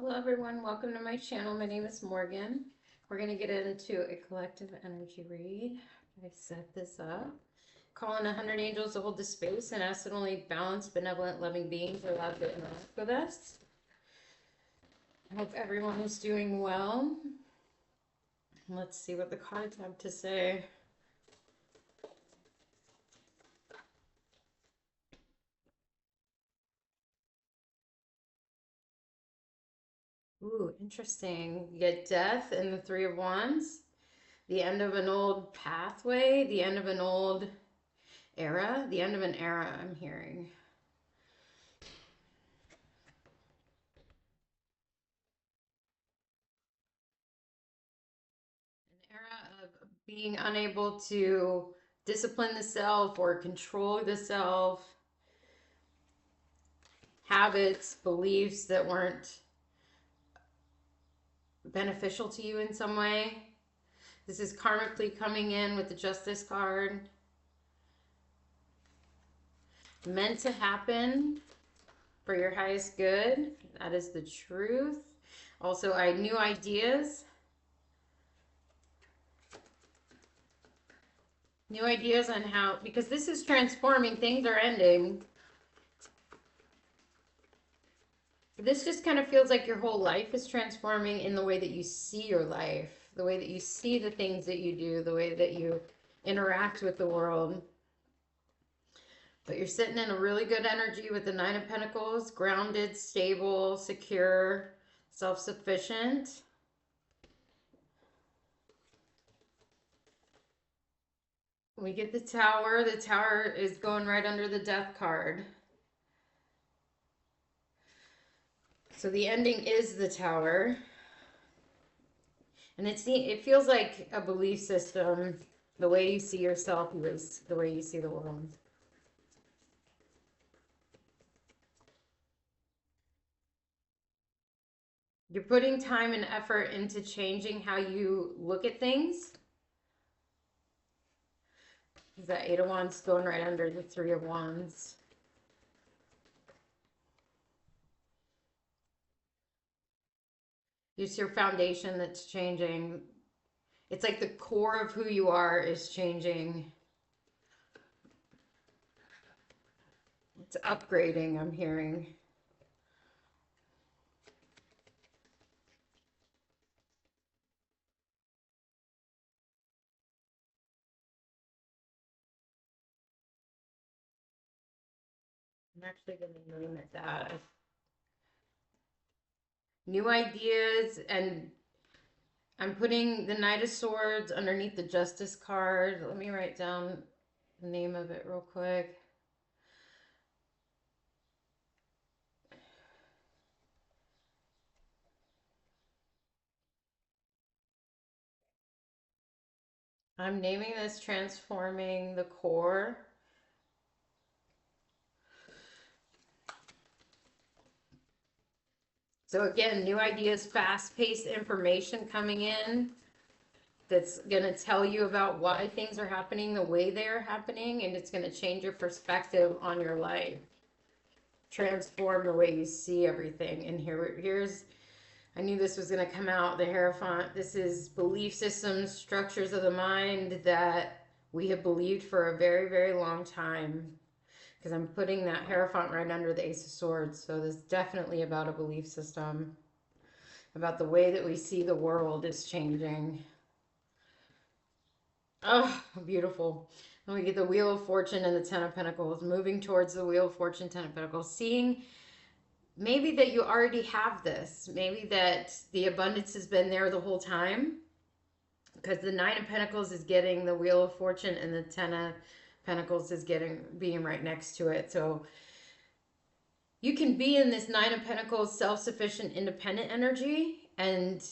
Hello everyone, welcome to my channel. My name is Morgan. We're going to get into a collective energy read. I set this up. Calling 100 angels to hold the space and ask that only balanced, benevolent, loving beings are allowed to interact with us. I hope everyone is doing well. Let's see what the cards have to say. Ooh, interesting. You get death and the Three of Wands. The end of an old pathway, the end of an old era, the end of an era, I'm hearing. An era of being unable to discipline the self or control the self, habits, beliefs that weren't beneficial to you in some way. This is karmically coming in with the Justice card. Meant to happen for your highest good. That is the truth. Also, new ideas. New ideas on how, because this is transforming, things are ending. This just kind of feels like your whole life is transforming in the way that you see your life, the way that you see the things that you do, the way that you interact with the world. But you're sitting in a really good energy with the Nine of Pentacles, grounded, stable, secure, self-sufficient. We get the Tower. The Tower is going right under the Death card. So the ending is the Tower. And it feels like a belief system, the way you see yourself is the way you see the world. You're putting time and effort into changing how you look at things. The Eight of Wands going right under the Three of Wands. It's your foundation that's changing. It's like the core of who you are is changing. It's upgrading, I'm hearing. I'm actually going to name it that. New ideas, and I'm putting the Knight of Swords underneath the Justice card. Let me write down the name of it real quick. I'm naming this Transforming the Core. So again, new ideas, fast-paced information coming in that's going to tell you about why things are happening the way they are happening, and it's going to change your perspective on your life. Transform the way you see everything. And here's, I knew this was going to come out, the Hierophant. This is belief systems, structures of the mind that we have believed for a very, very long time. Because I'm putting that Hierophant right under the Ace of Swords. So this is definitely about a belief system, about the way that we see the world is changing. Oh, beautiful. And we get the Wheel of Fortune and the Ten of Pentacles, moving towards the Wheel of Fortune, Ten of Pentacles, seeing maybe that you already have this. Maybe that the abundance has been there the whole time, because the Nine of Pentacles is getting the Wheel of Fortune and the Ten of Pentacles is being right next to it. So you can be in this Nine of Pentacles self-sufficient, independent energy and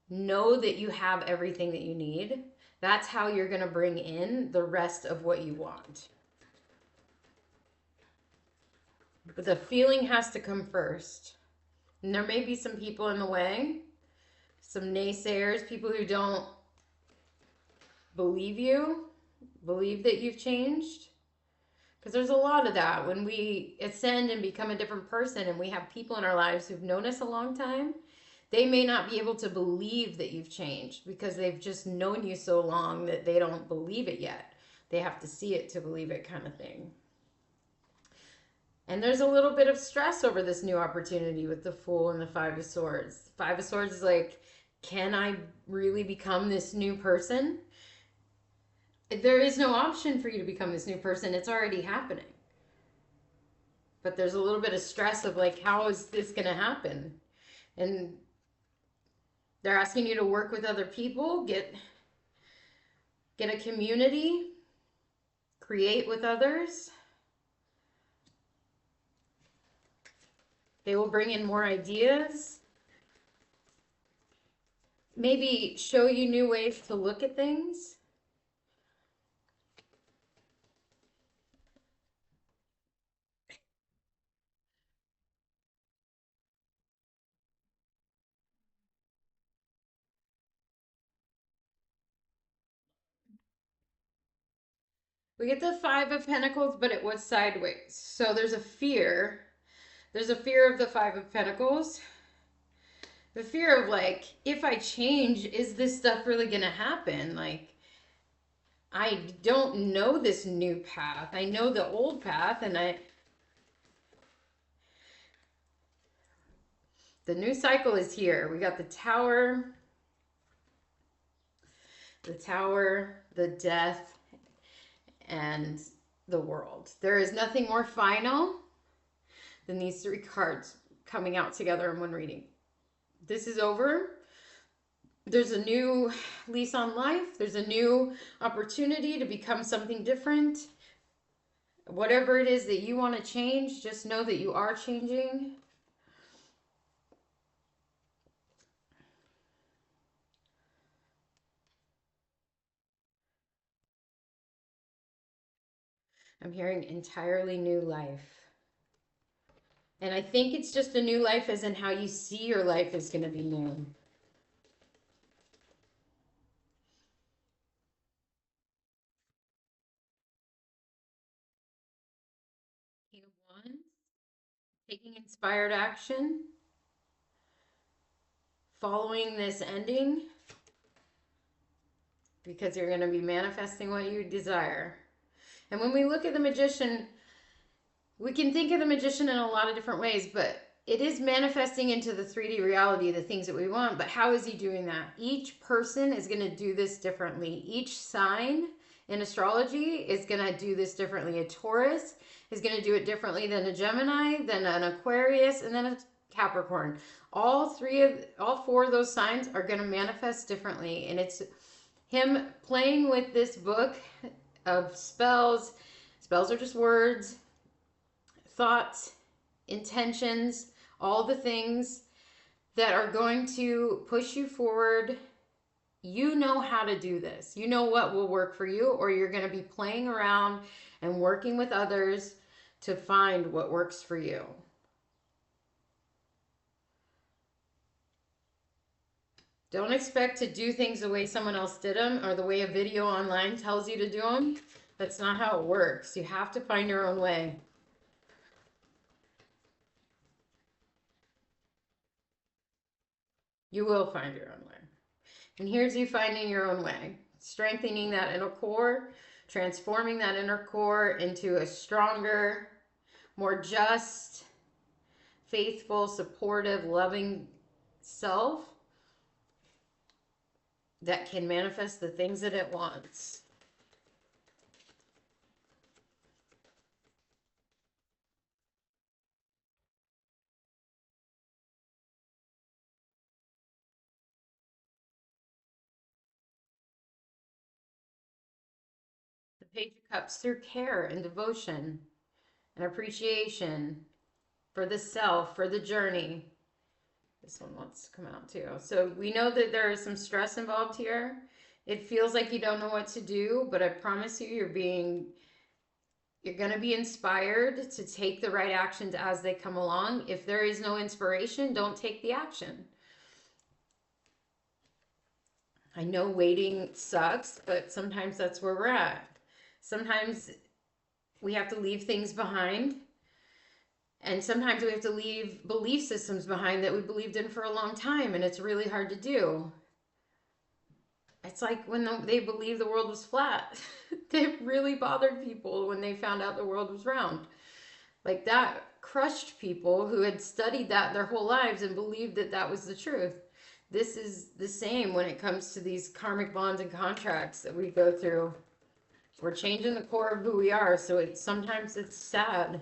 know that you have everything that you need. That's how you're going to bring in the rest of what you want. But the feeling has to come first. And there may be some people in the way, some naysayers, people who don't believe that you've changed. Because there's a lot of that when we ascend and become a different person, and we have people in our lives who've known us a long time. They may not be able to believe that you've changed because they've just known you so long that they don't believe it yet. They have to see it to believe it, kind of thing. And there's a little bit of stress over this new opportunity with the Fool and the Five of Swords. Five of Swords is like, can I really become this new person? There is no option for you to become this new person. It's already happening. But there's a little bit of stress of like, how is this going to happen? And they're asking you to work with other people, get a community, create with others. They will bring in more ideas, maybe show you new ways to look at things. We get the Five of Pentacles, but it was sideways. So there's a fear. There's a fear of the Five of Pentacles. The fear of like, if I change, is this stuff really going to happen? Like, I don't know this new path. I know the old path, and the new cycle is here. We got the Tower, the Death, and the World. There is nothing more final than these three cards coming out together in one reading. This is over. There's a new lease on life. There's a new opportunity to become something different. Whatever it is that you want to change, just know that you are changing. I'm hearing entirely new life. And I think it's just a new life as in how you see your life is going to be new. King of Wands, taking inspired action, following this ending, because you're going to be manifesting what you desire. And when we look at the Magician, we can think of the Magician in a lot of different ways, but it is manifesting into the 3D reality, the things that we want. But how is he doing that? Each person is going to do this differently. Each sign in astrology is going to do this differently. A Taurus is going to do it differently than a Gemini, than an Aquarius, and then a Capricorn. All four of those signs are going to manifest differently. And it's him playing with this book of spells. Spells are just words, thoughts, intentions, all the things that are going to push you forward. You know how to do this. You know what will work for you, or you're going to be playing around and working with others to find what works for you. Don't expect to do things the way someone else did them or the way a video online tells you to do them. That's not how it works. You have to find your own way. You will find your own way. And here's you finding your own way. Strengthening that inner core, transforming that inner core into a stronger, more just, faithful, supportive, loving self that can manifest the things that it wants. The Page of Cups, through care and devotion and appreciation for the self, for the journey. This one wants to come out too. So we know that there is some stress involved here. It feels like you don't know what to do, but I promise you, you're going to be inspired to take the right actions as they come along. If there is no inspiration, don't take the action. I know waiting sucks, but sometimes that's where we're at. Sometimes we have to leave things behind. And sometimes we have to leave belief systems behind that we believed in for a long time, and it's really hard to do. It's like when they believed the world was flat. It really bothered people when they found out the world was round. Like that crushed people who had studied that their whole lives and believed that that was the truth. This is the same when it comes to these karmic bonds and contracts that we go through. We're changing the core of who we are, so sometimes it's sad.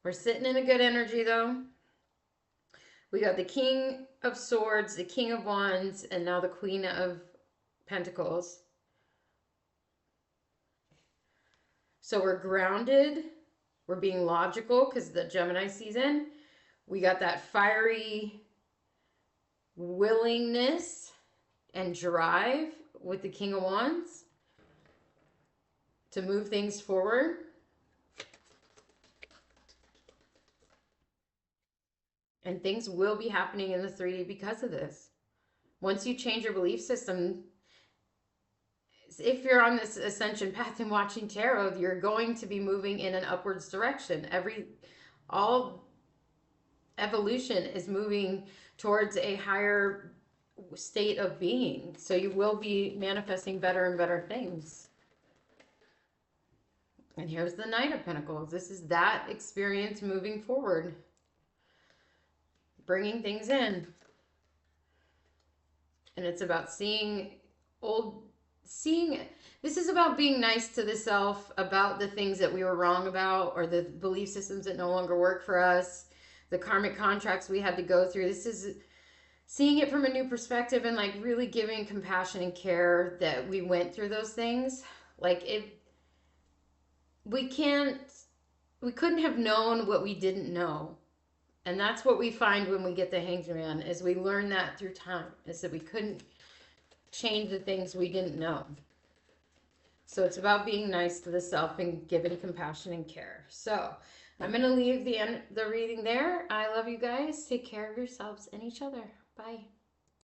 We're sitting in a good energy though. We got the King of Swords, the King of Wands, and now the Queen of Pentacles. So we're grounded. We're being logical because the Gemini season. We got that fiery willingness and drive with the King of Wands to move things forward. And things will be happening in the 3D because of this. Once you change your belief system, if you're on this ascension path and watching tarot, you're going to be moving in an upwards direction. All evolution is moving towards a higher state of being. So you will be manifesting better and better things. And here's the Knight of Pentacles. This is that experience moving forward, bringing things in. And it's about this is about being nice to the self about the things that we were wrong about, or the belief systems that no longer work for us, the karmic contracts we had to go through. This is seeing it from a new perspective and like really giving compassion and care that we went through those things. Like we couldn't have known what we didn't know. And that's what we find when we get the Hanged Man, is we learn that through time, is that we couldn't change the things we didn't know. So it's about being nice to the self and giving compassion and care. So I'm going to leave the reading there. I love you guys. Take care of yourselves and each other. Bye.